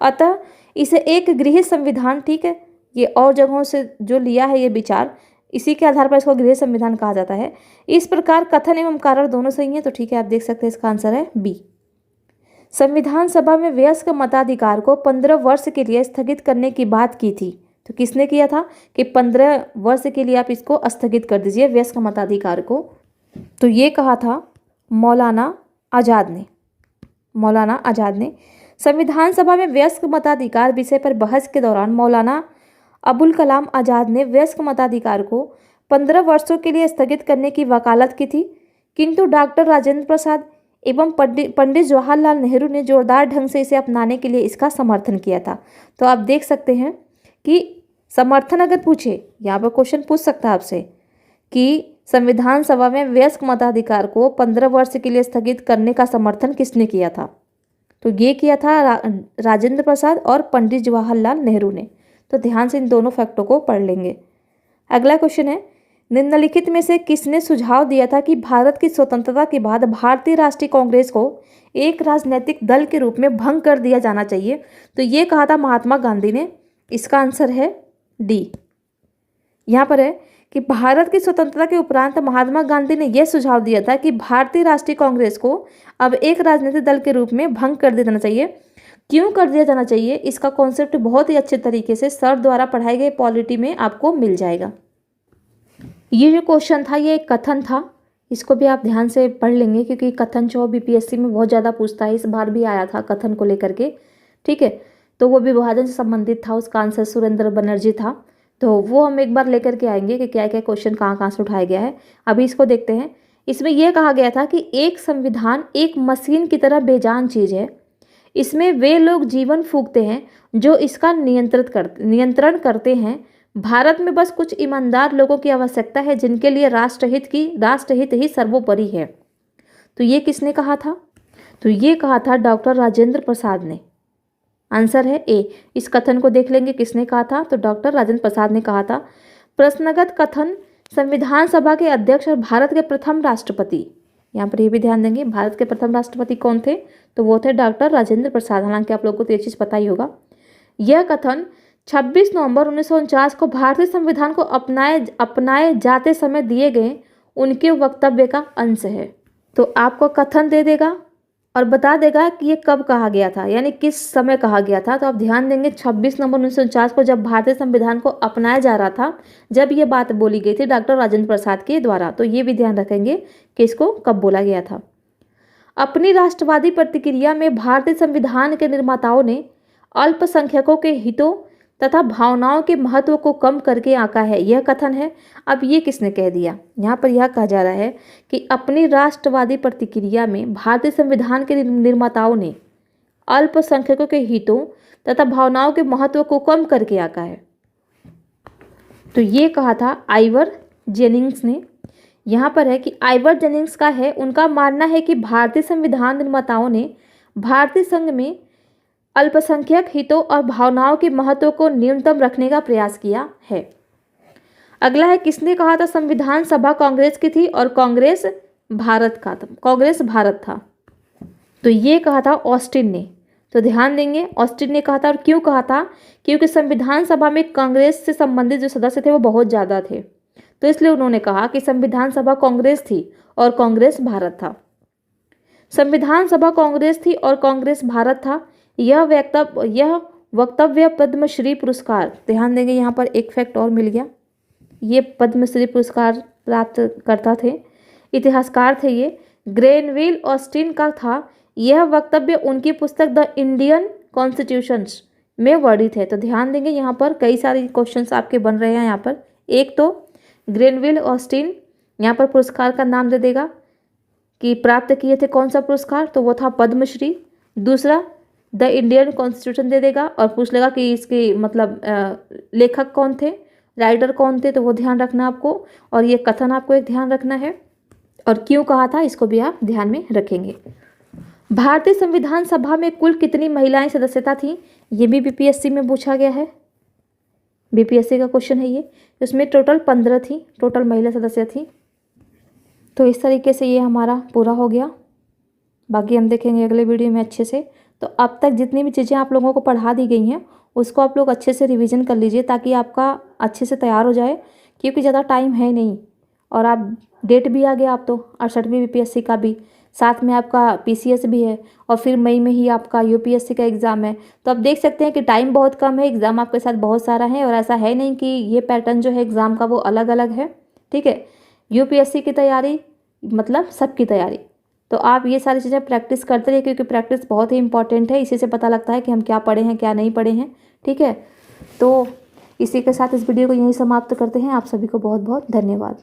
अतः इसे एक गृह संविधान, ठीक है, ये और जगहों से जो लिया है ये विचार, इसी के आधार पर इसको गृह संविधान कहा जाता है। इस प्रकार कथन एवं कारण दोनों सही हैं, तो ठीक है, आप देख सकते हैं इसका आंसर है बी। संविधान सभा में वयस्क मताधिकार को 15 वर्ष के लिए स्थगित करने की बात की थी। तो किसने किया था कि 15 वर्ष के लिए आप इसको स्थगित कर दीजिए वयस्क मताधिकार को। तो ये कहा था मौलाना आज़ाद ने। मौलाना आज़ाद ने संविधान सभा में वयस्क मताधिकार विषय पर बहस के दौरान मौलाना अबुल कलाम आज़ाद ने वयस्क मताधिकार को 15 वर्षों के लिए स्थगित करने की वकालत की थी, किंतु डॉक्टर राजेंद्र प्रसाद एवं पंडित जवाहरलाल नेहरू ने जोरदार ढंग से इसे अपनाने के लिए इसका समर्थन किया था। तो आप देख सकते हैं कि समर्थन अगर पूछे, यहाँ पर क्वेश्चन पूछ सकता है आपसे कि संविधान सभा में वयस्क मताधिकार को 15 वर्ष के लिए स्थगित करने का समर्थन किसने किया था, तो ये किया था राजेंद्र प्रसाद और पंडित जवाहरलाल नेहरू ने। तो ध्यान से इन दोनों फैक्टों को पढ़ लेंगे। अगला क्वेश्चन है, निम्नलिखित में से किसने सुझाव दिया था कि भारत की स्वतंत्रता के बाद भारतीय राष्ट्रीय कांग्रेस को एक राजनीतिक दल के रूप में भंग कर दिया जाना चाहिए। तो ये कहा था महात्मा गांधी ने। इसका आंसर है डी। यहाँ पर है कि भारत की स्वतंत्रता के उपरांत महात्मा गांधी ने यह सुझाव दिया था कि भारतीय राष्ट्रीय कांग्रेस को अब एक राजनीतिक दल के रूप में भंग कर दिया जाना चाहिए। क्यों कर दिया जाना चाहिए, इसका कॉन्सेप्ट बहुत ही अच्छे तरीके से सर द्वारा पढ़ाए गए पॉलिटी में आपको मिल जाएगा। ये जो क्वेश्चन था ये एक कथन था, इसको भी आप ध्यान से पढ़ लेंगे क्योंकि कथन जो BPSC में बहुत ज़्यादा पूछता है। इस बार भी आया था कथन को लेकर के, ठीक है। तो वो विभाजन से संबंधित था, उसका आंसर सुरेंद्र बनर्जी था। तो वो हम एक बार लेकर के आएंगे कि क्या क्या क्वेश्चन कहाँ कहाँ से उठाया गया है। अभी इसको देखते हैं। इसमें यह कहा गया था कि एक संविधान एक मशीन की तरह बेजान चीज़ है। इसमें वे लोग जीवन फूंकते हैं जो इसका नियंत्रण करते हैं। भारत में बस कुछ ईमानदार लोगों की आवश्यकता है जिनके लिए राष्ट्रहित ही सर्वोपरि है। तो ये किसने कहा था? तो ये कहा था डॉक्टर राजेंद्र प्रसाद ने। आंसर है ए। इस कथन को देख लेंगे किसने कहा था, तो डॉक्टर राजेंद्र प्रसाद ने कहा था। प्रश्नगत कथन संविधान सभा के अध्यक्ष और भारत के प्रथम राष्ट्रपति, यहाँ पर ये भी ध्यान देंगे, भारत के प्रथम राष्ट्रपति कौन थे? तो वो थे डॉक्टर राजेंद्र प्रसाद। हालांकि आप लोगों को तो ये चीज़ पता ही होगा। यह कथन 26 नवंबर 1949 को भारतीय संविधान को अपनाए जाते समय दिए गए उनके वक्तव्य का अंश है। तो आपको कथन दे देगा और बता देगा कि ये कब कहा गया था, यानी किस समय कहा गया था। तो आप ध्यान देंगे 26 नवंबर 1949 को जब भारतीय संविधान को अपनाया जा रहा था, जब ये बात बोली गई थी डॉक्टर राजेंद्र प्रसाद के द्वारा। तो ये भी ध्यान रखेंगे कि इसको कब बोला गया था। अपनी राष्ट्रवादी प्रतिक्रिया में भारतीय संविधान के निर्माताओं ने अल्पसंख्यकों के हितों तथा भावनाओं के महत्व को कम करके आंका है, यह कथन है। अब ये किसने कह दिया? यहाँ पर यह कहा जा रहा है कि अपनी राष्ट्रवादी प्रतिक्रिया में भारतीय संविधान के निर्माताओं ने अल्पसंख्यकों के हितों तथा भावनाओं के महत्व को कम करके आंका है। तो ये कहा था आइवर जेनिंग्स ने। यहाँ पर है कि आइवर जेनिंग्स का है, उनका मानना है कि भारतीय संविधान निर्माताओं ने भारतीय संघ में अल्पसंख्यक हितों और भावनाओं के महत्व को न्यूनतम रखने का प्रयास किया है। अगला है किसने कहा था? संविधान सभा कांग्रेस की थी और कांग्रेस भारत था। तो ये कहा था ऑस्टिन ने। तो ध्यान देंगे ऑस्टिन ने कहा था। और क्यों कहा था? क्योंकि संविधान सभा में कांग्रेस से संबंधित जो सदस्य थे वो बहुत ज़्यादा थे, तो इसलिए उन्होंने कहा कि संविधान सभा कांग्रेस थी और कांग्रेस भारत था। संविधान सभा कांग्रेस थी और कांग्रेस भारत था। यह वक्तव्य पद्मश्री पुरस्कार, ध्यान देंगे यहाँ पर एक फैक्ट और मिल गया, ये पद्मश्री पुरस्कार प्राप्त करता थे, इतिहासकार थे ये, ग्रेनविल ऑस्टिन का था। यह वक्तव्य उनकी पुस्तक द इंडियन कॉन्स्टिट्यूशंस में वर्णित है। तो ध्यान देंगे यहाँ पर कई सारे क्वेश्चंस आपके बन रहे हैं। यहाँ पर एक तो ग्रेनविल ऑस्टिन, यहाँ पर पुरस्कार का नाम दे देगा कि प्राप्त किए थे कौन सा पुरस्कार, तो वो था पद्मश्री। दूसरा द इंडियन कॉन्स्टिट्यूशन दे देगा और पूछ लेगा कि इसके मतलब लेखक कौन थे, राइटर कौन थे, तो वो ध्यान रखना आपको। और ये कथन आपको एक ध्यान रखना है और क्यों कहा था इसको भी आप ध्यान में रखेंगे। भारतीय संविधान सभा में कुल कितनी महिलाएं सदस्यता थी? ये भी बीपीएससी में पूछा गया है, बीपीएससी का क्वेश्चन है ये। इसमें टोटल 15 थी, टोटल महिला सदस्य थी। तो इस तरीके से ये हमारा पूरा हो गया। बाकी हम देखेंगे अगले वीडियो में अच्छे से। तो अब तक जितनी भी चीज़ें आप लोगों को पढ़ा दी गई हैं उसको आप लोग अच्छे से रिवीजन कर लीजिए ताकि आपका अच्छे से तैयार हो जाए, क्योंकि ज़्यादा टाइम है नहीं और आप डेट भी आ गया आप तो 68वीं बीपीएससी का भी, साथ में आपका पीसीएस भी है और फिर मई में ही आपका यूपीएससी का एग्ज़ाम है। तो आप देख सकते हैं कि टाइम बहुत कम है, एग्ज़ाम आपके साथ बहुत सारा है और ऐसा है नहीं कि ये पैटर्न जो है एग्ज़ाम का वो अलग अलग है। ठीक है, यूपीएससी की तैयारी मतलब सबकी तैयारी। तो आप ये सारी चीज़ें प्रैक्टिस करते रहिए, क्योंकि प्रैक्टिस बहुत ही इंपॉर्टेंट है। इसी से पता लगता है कि हम क्या पढ़े हैं क्या नहीं पढ़े हैं। ठीक है, तो इसी के साथ इस वीडियो को यहीं समाप्त करते हैं। आप सभी को बहुत बहुत धन्यवाद।